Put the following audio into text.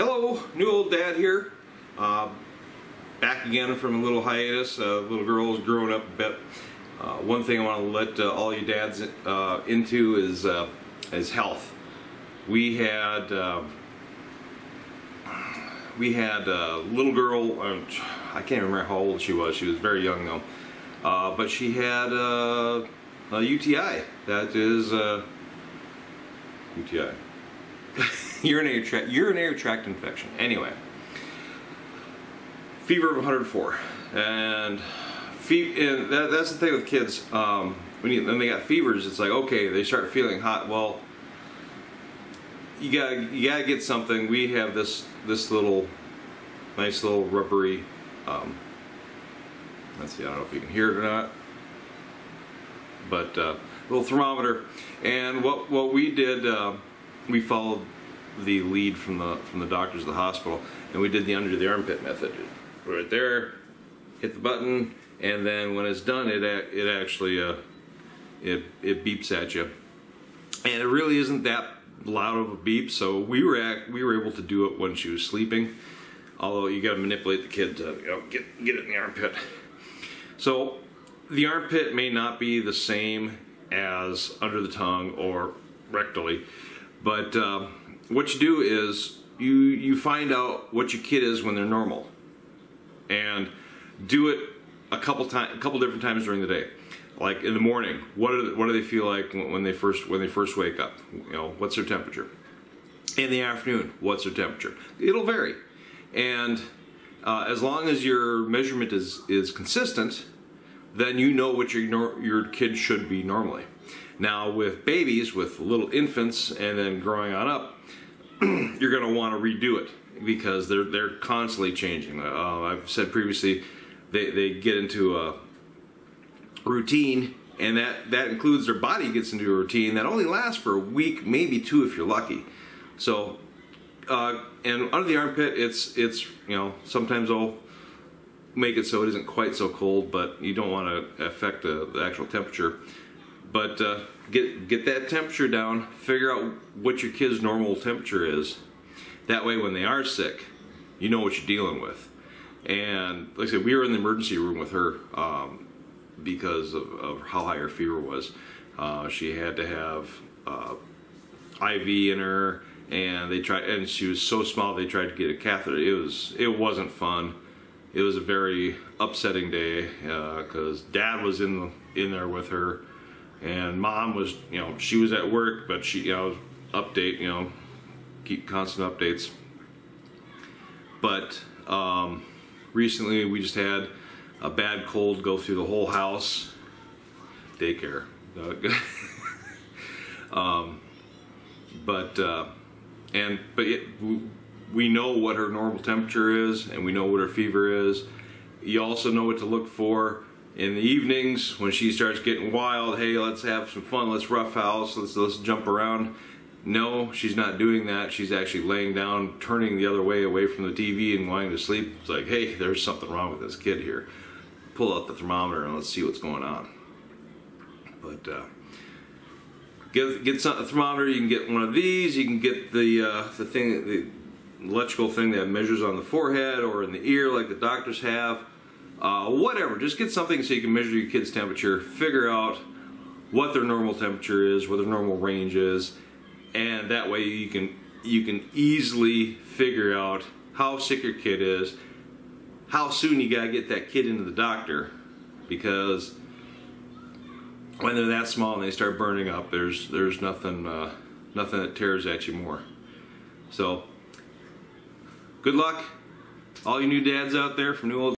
Hello, new old dad here. Back again from a little hiatus. Little girl's growing up a bit. One thing I want to let all you dads into is health. We had a little girl. I can't remember how old she was. She was very young though. But she had a UTI. That is UTI. urinary tract infection. Anyway, fever of 104, and that's the thing with kids. When they got fevers, it's like, okay, they start feeling hot. Well, you gotta get something. We have this little nice little rubbery. Let's see. I don't know if you can hear it or not, but little thermometer. And what we did. We followed the lead from the doctors at the hospital, and we did the under the armpit method. Right there, hit the button, and then when it's done, it actually it beeps at you, and it really isn't that loud of a beep. So we were able to do it when she was sleeping. Although you got to manipulate the kid to get it in the armpit. So the armpit may not be the same as under the tongue or rectally. But what you do is you find out what your kid is when they're normal, and do it a couple different times during the day. Like in the morning, what do they feel like when they first wake up? You know, what's their temperature? In the afternoon, what's their temperature? It'll vary, and as long as your measurement is consistent, then you know what your kid should be normally. Now with babies, with little infants, and then growing on up, you're going to want to redo it because they're constantly changing. I've said previously, they get into a routine, and that includes their body gets into a routine that only lasts for a week, maybe two if you're lucky. So, and under the armpit, it's you know, sometimes I'll make it so it isn't quite so cold, but you don't want to affect the actual temperature. But get that temperature down, figure out what your kid's normal temperature is. That way when they are sick, you know what you're dealing with. And like I said, we were in the emergency room with her because of how high her fever was. She had to have IV in her, and she was so small they tried to get a catheter. It wasn't fun. It was a very upsetting day because Dad was in there with her. And Mom was, you know, she was at work, but she, you know, update, you know, keep constant updates. But recently we just had a bad cold go through the whole house. Daycare. We know what her normal temperature is, and we know what her fever is. You also know what to look for in the evenings when she starts getting wild. Hey, let's have some fun, let's roughhouse, let's jump around. No, she's not doing that. She's actually laying down, turning the other way away from the TV and wanting to sleep. It's like, hey, there's something wrong with this kid here. Pull out the thermometer and let's see what's going on. But get a thermometer. You can get one of these. You can get the electrical thing that measures on the forehead or in the ear like the doctors have. Whatever, just get something so you can measure your kid's temperature, figure out what their normal temperature is, what their normal range is, and that way you can easily figure out how sick your kid is, how soon you gotta get that kid into the doctor, because when they're that small and they start burning up, there's nothing that tears at you more. So good luck, all you new dads out there from New Old